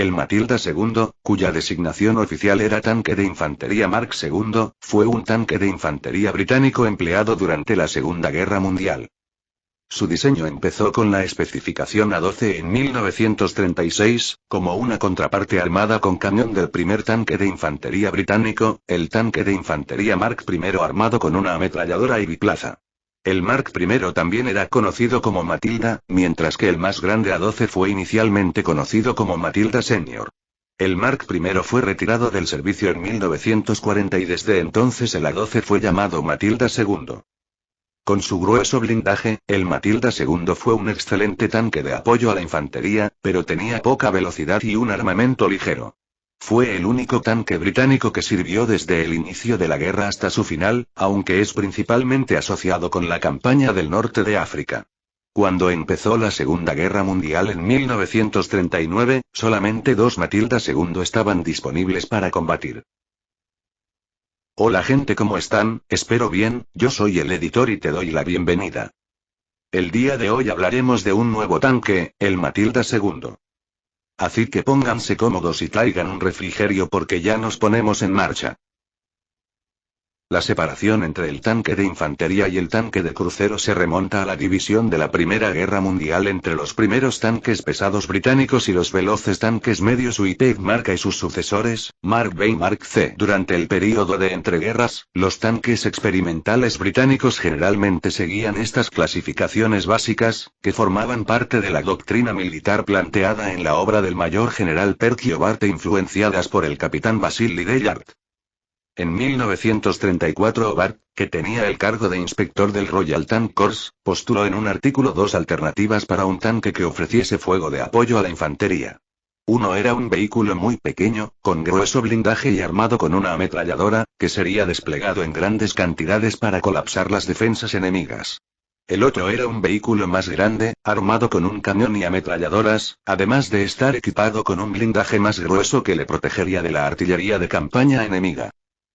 El Matilda II, cuya designación oficial era tanque de infantería Mark II, fue un tanque de infantería británico empleado durante la Segunda Guerra Mundial. Su diseño empezó con la especificación A12 en 1936, como una contraparte armada con cañón del primer tanque de infantería británico, el tanque de infantería Mark I armado con una ametralladora y biplaza. El Mark I también era conocido como Matilda, mientras que el más grande A12 fue inicialmente conocido como Matilda Senior. El Mark I fue retirado del servicio en 1940 y desde entonces el A12 fue llamado Matilda II. Con su grueso blindaje, el Matilda II fue un excelente tanque de apoyo a la infantería, pero tenía poca velocidad y un armamento ligero. Fue el único tanque británico que sirvió desde el inicio de la guerra hasta su final, aunque es principalmente asociado con la campaña del norte de África. Cuando empezó la Segunda Guerra Mundial en 1939, solamente 2 Matilda II estaban disponibles para combatir. Hola gente, ¿cómo están? Espero bien, yo soy el editor y te doy la bienvenida. El día de hoy hablaremos de un nuevo tanque, el Matilda II. Así que pónganse cómodos y traigan un refrigerio porque ya nos ponemos en marcha. La separación entre el tanque de infantería y el tanque de crucero se remonta a la división de la Primera Guerra Mundial entre los primeros tanques pesados británicos y los veloces tanques medios Winnipeg Mark A y sus sucesores, Mark B y Mark C. Durante el período de entreguerras, los tanques experimentales británicos generalmente seguían estas clasificaciones básicas, que formaban parte de la doctrina militar planteada en la obra del mayor general Percy Hobart e influenciadas por el capitán Basil Lidellard. En 1934 Hobart, que tenía el cargo de inspector del Royal Tank Corps, postuló en un artículo 2 alternativas para un tanque que ofreciese fuego de apoyo a la infantería. Uno era un vehículo muy pequeño, con grueso blindaje y armado con una ametralladora, que sería desplegado en grandes cantidades para colapsar las defensas enemigas. El otro era un vehículo más grande, armado con un cañón y ametralladoras, además de estar equipado con un blindaje más grueso que le protegería de la artillería de campaña enemiga.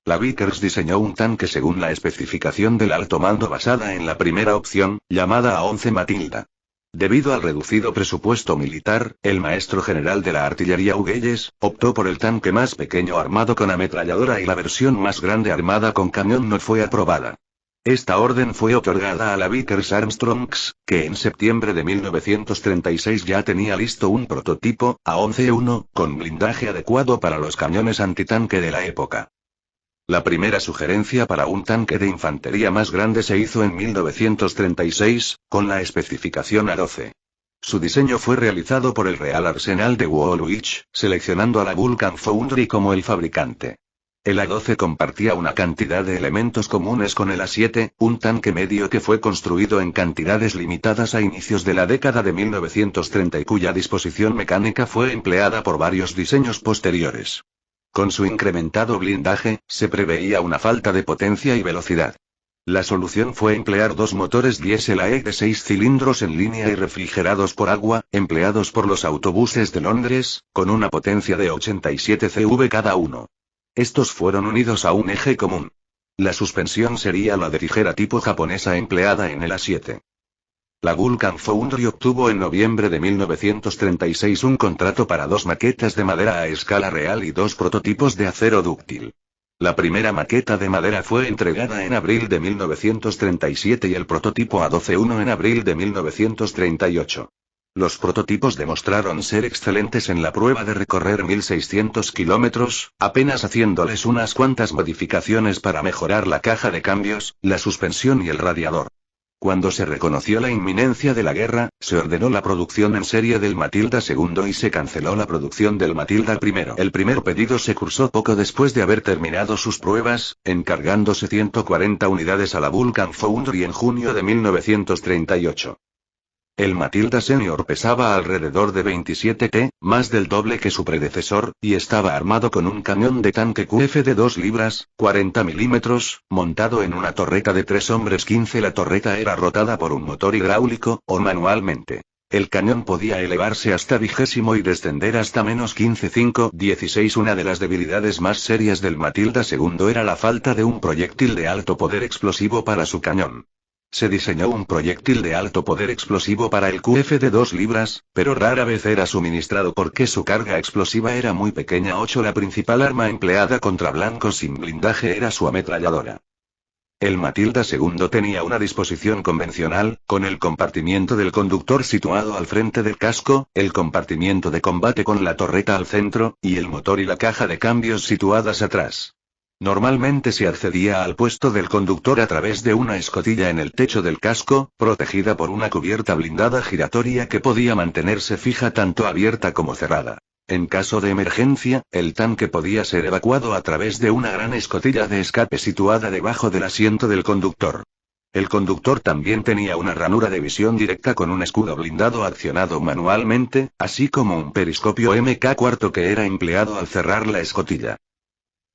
La Vickers diseñó un tanque según la especificación del alto mando basada en la primera opción, llamada A11 Matilda. Debido al reducido presupuesto militar, el maestro general de la artillería Hughes optó por el tanque más pequeño armado con ametralladora y la versión más grande armada con cañón no fue aprobada. Esta orden fue otorgada a la Vickers Armstrongs, que en septiembre de 1936 ya tenía listo un prototipo, A11-1, con blindaje adecuado para los cañones antitanque de la época. La primera sugerencia para un tanque de infantería más grande se hizo en 1936, con la especificación A12. Su diseño fue realizado por el Real Arsenal de Woolwich, seleccionando a la Vulcan Foundry como el fabricante. El A12 compartía una cantidad de elementos comunes con el A7, un tanque medio que fue construido en cantidades limitadas a inicios de la década de 1930 y cuya disposición mecánica fue empleada por varios diseños posteriores. Con su incrementado blindaje, se preveía una falta de potencia y velocidad. La solución fue emplear 2 motores diésel AE de 6 cilindros en línea y refrigerados por agua, empleados por los autobuses de Londres, con una potencia de 87 CV cada uno. Estos fueron unidos a un eje común. La suspensión sería la de tijera tipo japonesa empleada en el A7. La Vulcan Foundry obtuvo en noviembre de 1936 un contrato para 2 maquetas de madera a escala real y 2 prototipos de acero dúctil. La primera maqueta de madera fue entregada en abril de 1937 y el prototipo A12-1 en abril de 1938. Los prototipos demostraron ser excelentes en la prueba de recorrer 1600 kilómetros, apenas haciéndoles unas cuantas modificaciones para mejorar la caja de cambios, la suspensión y el radiador. Cuando se reconoció la inminencia de la guerra, se ordenó la producción en serie del Matilda II y se canceló la producción del Matilda I. El primer pedido se cursó poco después de haber terminado sus pruebas, encargándose 140 unidades a la Vulcan Foundry en junio de 1938. El Matilda Senior pesaba alrededor de 27 t, más del doble que su predecesor, y estaba armado con un cañón de tanque QF de 2 libras, 40 milímetros, montado en una torreta de 3 hombres 15. La torreta era rotada por un motor hidráulico, o manualmente. El cañón podía elevarse hasta 20 y descender hasta -15-5-16. Una de las debilidades más serias del Matilda II era la falta de un proyectil de alto poder explosivo para su cañón. Se diseñó un proyectil de alto poder explosivo para el QF de 2 libras, pero rara vez era suministrado porque su carga explosiva era muy pequeña. 8. La principal arma empleada contra blancos sin blindaje era su ametralladora. El Matilda II tenía una disposición convencional, con el compartimiento del conductor situado al frente del casco, el compartimiento de combate con la torreta al centro, y el motor y la caja de cambios situadas atrás. Normalmente se accedía al puesto del conductor a través de una escotilla en el techo del casco, protegida por una cubierta blindada giratoria que podía mantenerse fija tanto abierta como cerrada. En caso de emergencia, el tanque podía ser evacuado a través de una gran escotilla de escape situada debajo del asiento del conductor. El conductor también tenía una ranura de visión directa con un escudo blindado accionado manualmente, así como un periscopio Mk4 que era empleado al cerrar la escotilla.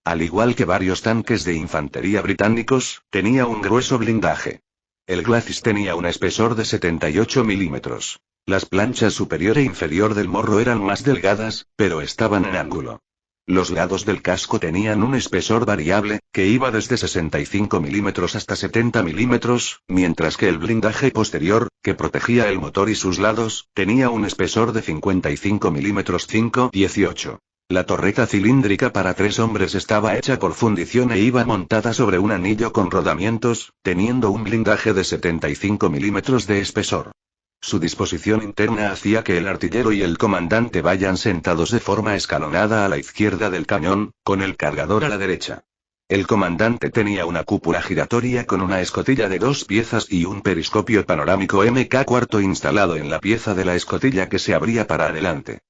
Al igual que varios tanques de infantería británicos, tenía un grueso blindaje. El Glacis tenía un espesor de 78 milímetros. Las planchas superior e inferior del morro eran más delgadas, pero estaban en ángulo. Los lados del casco tenían un espesor variable, que iba desde 65 milímetros hasta 70 milímetros, mientras que el blindaje posterior, que protegía el motor y sus lados, tenía un espesor de 55 milímetros 5,18. La torreta cilíndrica para 3 hombres estaba hecha por fundición e iba montada sobre un anillo con rodamientos, teniendo un blindaje de 75 milímetros de espesor. Su disposición interna hacía que el artillero y el comandante vayan sentados de forma escalonada a la izquierda del cañón, con el cargador a la derecha. El comandante tenía una cúpula giratoria con una escotilla de 2 piezas y un periscopio panorámico Mk4 instalado en la pieza de la escotilla que se abría para adelante.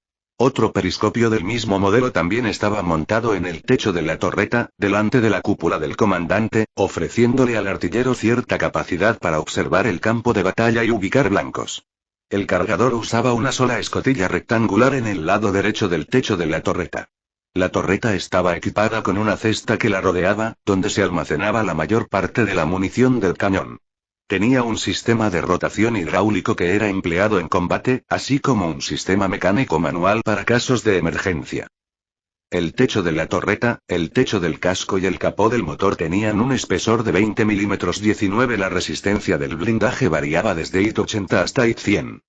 Otro periscopio del mismo modelo también estaba montado en el techo de la torreta, delante de la cúpula del comandante, ofreciéndole al artillero cierta capacidad para observar el campo de batalla y ubicar blancos. El cargador usaba una sola escotilla rectangular en el lado derecho del techo de la torreta. La torreta estaba equipada con una cesta que la rodeaba, donde se almacenaba la mayor parte de la munición del cañón. Tenía un sistema de rotación hidráulico que era empleado en combate, así como un sistema mecánico manual para casos de emergencia. El techo de la torreta, el techo del casco y el capó del motor tenían un espesor de 20 milímetros 19. La resistencia del blindaje variaba desde IT 80 hasta IT 100.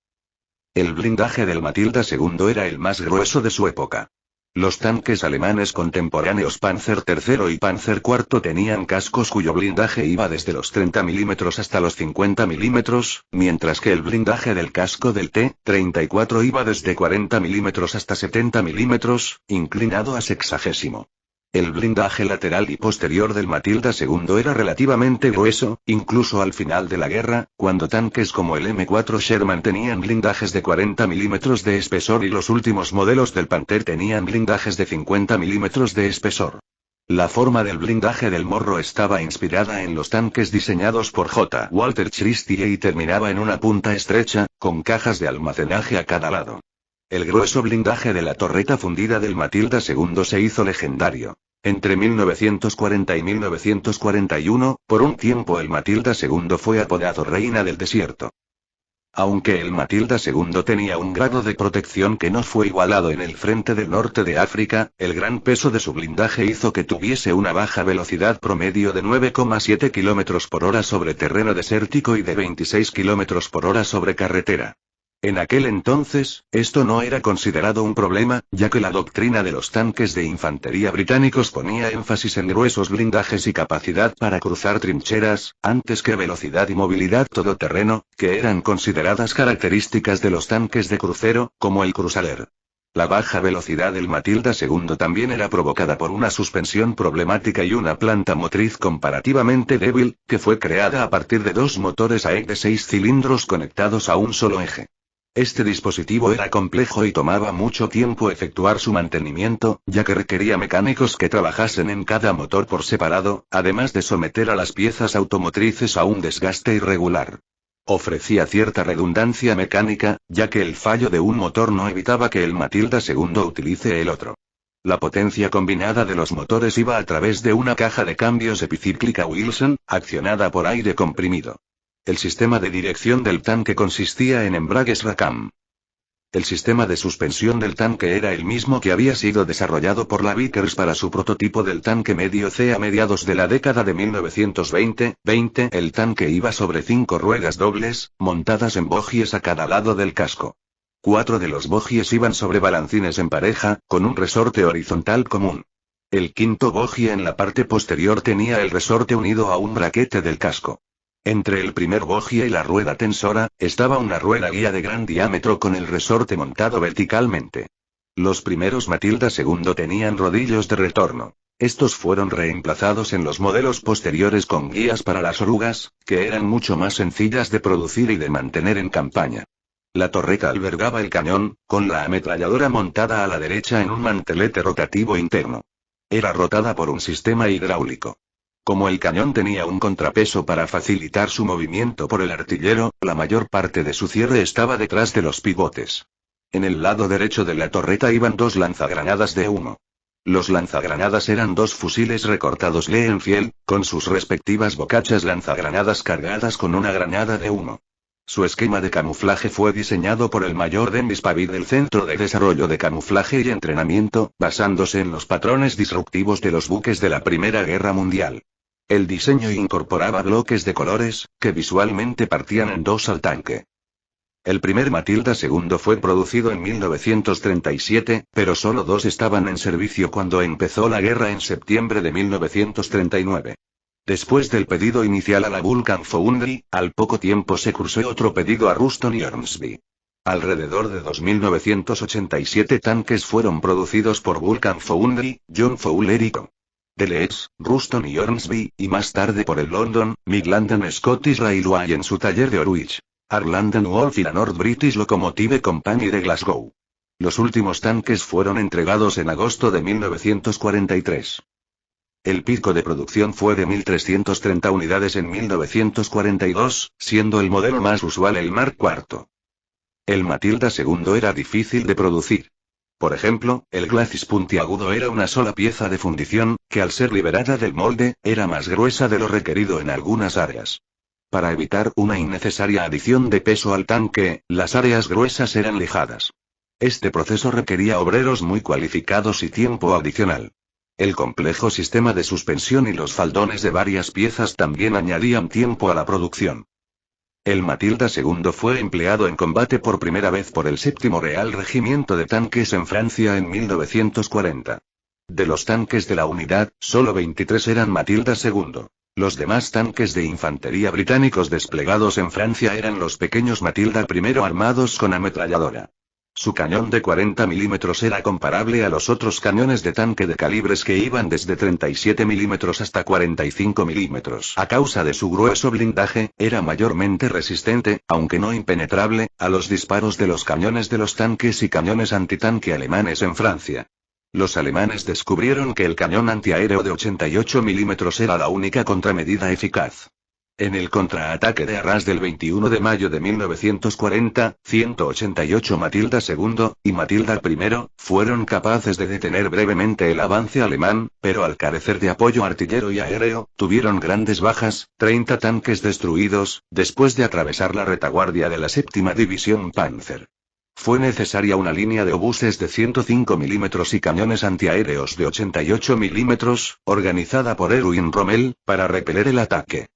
El blindaje del Matilda II era el más grueso de su época. Los tanques alemanes contemporáneos Panzer III y Panzer IV tenían cascos cuyo blindaje iba desde los 30 milímetros hasta los 50 milímetros, mientras que el blindaje del casco del T-34 iba desde 40 milímetros hasta 70 milímetros, inclinado a sexagésimo. El blindaje lateral y posterior del Matilda II era relativamente grueso, incluso al final de la guerra, cuando tanques como el M4 Sherman tenían blindajes de 40 milímetros de espesor y los últimos modelos del Panther tenían blindajes de 50 milímetros de espesor. La forma del blindaje del morro estaba inspirada en los tanques diseñados por J. Walter Christie y terminaba en una punta estrecha, con cajas de almacenaje a cada lado. El grueso blindaje de la torreta fundida del Matilda II se hizo legendario. Entre 1940 y 1941, por un tiempo el Matilda II fue apodado Reina del Desierto. Aunque el Matilda II tenía un grado de protección que no fue igualado en el frente del norte de África, el gran peso de su blindaje hizo que tuviese una baja velocidad promedio de 9,7 km por hora sobre terreno desértico y de 26 km por hora sobre carretera. En aquel entonces, esto no era considerado un problema, ya que la doctrina de los tanques de infantería británicos ponía énfasis en gruesos blindajes y capacidad para cruzar trincheras, antes que velocidad y movilidad todoterreno, que eran consideradas características de los tanques de crucero, como el Crusader. La baja velocidad del Matilda II también era provocada por una suspensión problemática y una planta motriz comparativamente débil, que fue creada a partir de 2 motores AEG de 6 cilindros conectados a un solo eje. Este dispositivo era complejo y tomaba mucho tiempo efectuar su mantenimiento, ya que requería mecánicos que trabajasen en cada motor por separado, además de someter a las piezas automotrices a un desgaste irregular. Ofrecía cierta redundancia mecánica, ya que el fallo de un motor no evitaba que el Matilda II utilice el otro. La potencia combinada de los motores iba a través de una caja de cambios epicíclica Wilson, accionada por aire comprimido. El sistema de dirección del tanque consistía en embragues Racam. El sistema de suspensión del tanque era el mismo que había sido desarrollado por la Vickers para su prototipo del tanque medio C a mediados de la década de 1920. El tanque iba sobre 5 ruedas dobles, montadas en bogies a cada lado del casco. 4 de los bogies iban sobre balancines en pareja, con un resorte horizontal común. El quinto bogie en la parte posterior tenía el resorte unido a un braquete del casco. Entre el primer bogie y la rueda tensora, estaba una rueda guía de gran diámetro con el resorte montado verticalmente. Los primeros Matilda II tenían rodillos de retorno. Estos fueron reemplazados en los modelos posteriores con guías para las orugas, que eran mucho más sencillas de producir y de mantener en campaña. La torreta albergaba el cañón, con la ametralladora montada a la derecha en un mantelete rotativo interno. Era rotada por un sistema hidráulico. Como el cañón tenía un contrapeso para facilitar su movimiento por el artillero, la mayor parte de su cierre estaba detrás de los pivotes. En el lado derecho de la torreta iban 2 lanzagranadas de 1. Los lanzagranadas eran 2 fusiles recortados Leenfield, con sus respectivas bocachas lanzagranadas cargadas con una granada de 1. Su esquema de camuflaje fue diseñado por el mayor Dennis Pavid del Centro de Desarrollo de Camuflaje y Entrenamiento, basándose en los patrones disruptivos de los buques de la Primera Guerra Mundial. El diseño incorporaba bloques de colores, que visualmente partían en 2 al tanque. El primer Matilda II fue producido en 1937, pero solo 2 estaban en servicio cuando empezó la guerra en septiembre de 1939. Después del pedido inicial a la Vulcan Foundry, al poco tiempo se cursó otro pedido a Ruston y Ormsby. Alrededor de 2.987 tanques fueron producidos por Vulcan Foundry, John Fowler y Co. Dulles, Ruston y Ormsby, y más tarde por el London, Midland Scottish Railway en su taller de Horwich, Arlanden Wolf y la North British Locomotive Company de Glasgow. Los últimos tanques fueron entregados en agosto de 1943. El pico de producción fue de 1.330 unidades en 1942, siendo el modelo más usual el Mark IV. El Matilda II era difícil de producir. Por ejemplo, el glacis puntiagudo era una sola pieza de fundición, que al ser liberada del molde, era más gruesa de lo requerido en algunas áreas. Para evitar una innecesaria adición de peso al tanque, las áreas gruesas eran lijadas. Este proceso requería obreros muy cualificados y tiempo adicional. El complejo sistema de suspensión y los faldones de varias piezas también añadían tiempo a la producción. El Matilda II fue empleado en combate por primera vez por el 7º Real Regimiento de Tanques en Francia en 1940. De los tanques de la unidad, solo 23 eran Matilda II. Los demás tanques de infantería británicos desplegados en Francia eran los pequeños Matilda I armados con ametralladora. Su cañón de 40 mm era comparable a los otros cañones de tanque de calibres que iban desde 37 mm hasta 45 mm. A causa de su grueso blindaje, era mayormente resistente, aunque no impenetrable, a los disparos de los cañones de los tanques y cañones antitanque alemanes en Francia. Los alemanes descubrieron que el cañón antiaéreo de 88 mm era la única contramedida eficaz. En el contraataque de Arras del 21 de mayo de 1940, 188 Matilda II, y Matilda I, fueron capaces de detener brevemente el avance alemán, pero al carecer de apoyo artillero y aéreo, tuvieron grandes bajas, 30 tanques destruidos, después de atravesar la retaguardia de la 7ª División Panzer. Fue necesaria una línea de obuses de 105 mm y cañones antiaéreos de 88 mm, organizada por Erwin Rommel, para repeler el ataque.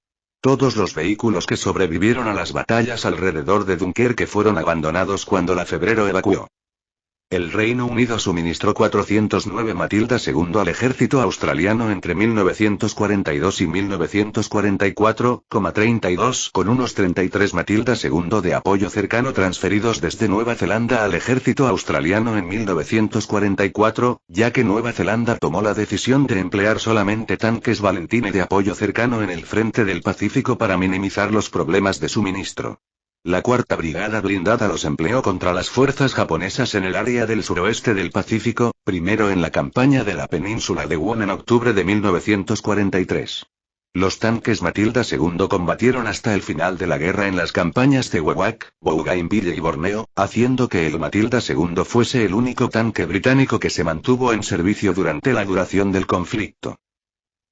Todos los vehículos que sobrevivieron a las batallas alrededor de Dunkerque fueron abandonados cuando la Febrero evacuó. El Reino Unido suministró 409 Matilda II al ejército australiano entre 1942 y 1944,32 con unos 33 Matilda II de apoyo cercano transferidos desde Nueva Zelanda al ejército australiano en 1944, ya que Nueva Zelanda tomó la decisión de emplear solamente tanques Valentine de apoyo cercano en el frente del Pacífico para minimizar los problemas de suministro. La 4ª Brigada Blindada los empleó contra las fuerzas japonesas en el área del suroeste del Pacífico, primero en la campaña de la península de Guam en octubre de 1943. Los tanques Matilda II combatieron hasta el final de la guerra en las campañas de Wewak, Bougainville y Borneo, haciendo que el Matilda II fuese el único tanque británico que se mantuvo en servicio durante la duración del conflicto.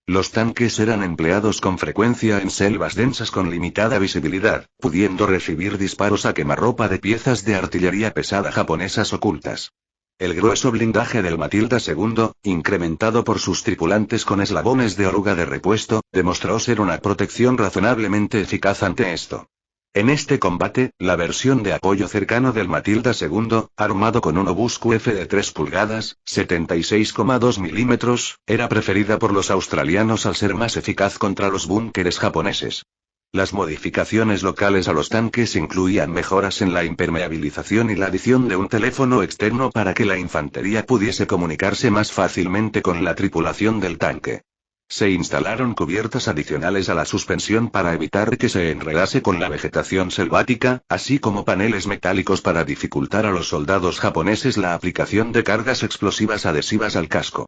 Los tanques eran empleados con frecuencia en selvas densas con limitada visibilidad, pudiendo recibir disparos a quemarropa de piezas de artillería pesada japonesas ocultas. El grueso blindaje del Matilda II, incrementado por sus tripulantes con eslabones de oruga de repuesto, demostró ser una protección razonablemente eficaz ante esto. En este combate, la versión de apoyo cercano del Matilda II, armado con un obús QF de 3 pulgadas, 76,2 milímetros, era preferida por los australianos al ser más eficaz contra los búnkeres japoneses. Las modificaciones locales a los tanques incluían mejoras en la impermeabilización y la adición de un teléfono externo para que la infantería pudiese comunicarse más fácilmente con la tripulación del tanque. Se instalaron cubiertas adicionales a la suspensión para evitar que se enredase con la vegetación selvática, así como paneles metálicos para dificultar a los soldados japoneses la aplicación de cargas explosivas adhesivas al casco.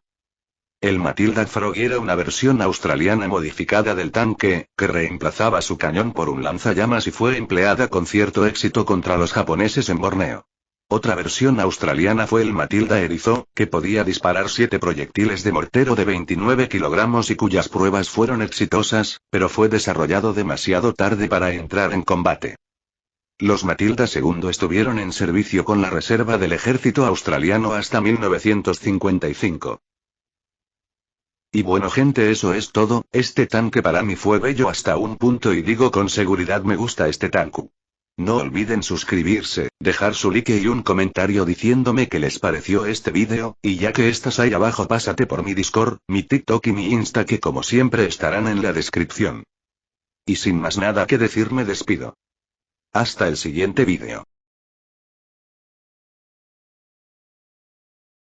El Matilda Frog era una versión australiana modificada del tanque, que reemplazaba su cañón por un lanzallamas y fue empleada con cierto éxito contra los japoneses en Borneo. Otra versión australiana fue el Matilda Erizo, que podía disparar 7 proyectiles de mortero de 29 kilogramos y cuyas pruebas fueron exitosas, pero fue desarrollado demasiado tarde para entrar en combate. Los Matilda II estuvieron en servicio con la reserva del ejército australiano hasta 1955. Y bueno gente, eso es todo. Este tanque para mí fue bello hasta un punto y digo con seguridad me gusta este tanque. No olviden suscribirse, dejar su like y un comentario diciéndome qué les pareció este vídeo, y ya que estás ahí abajo pásate por mi Discord, mi TikTok y mi Insta que como siempre estarán en la descripción. Y sin más nada que decir me despido. Hasta el siguiente vídeo.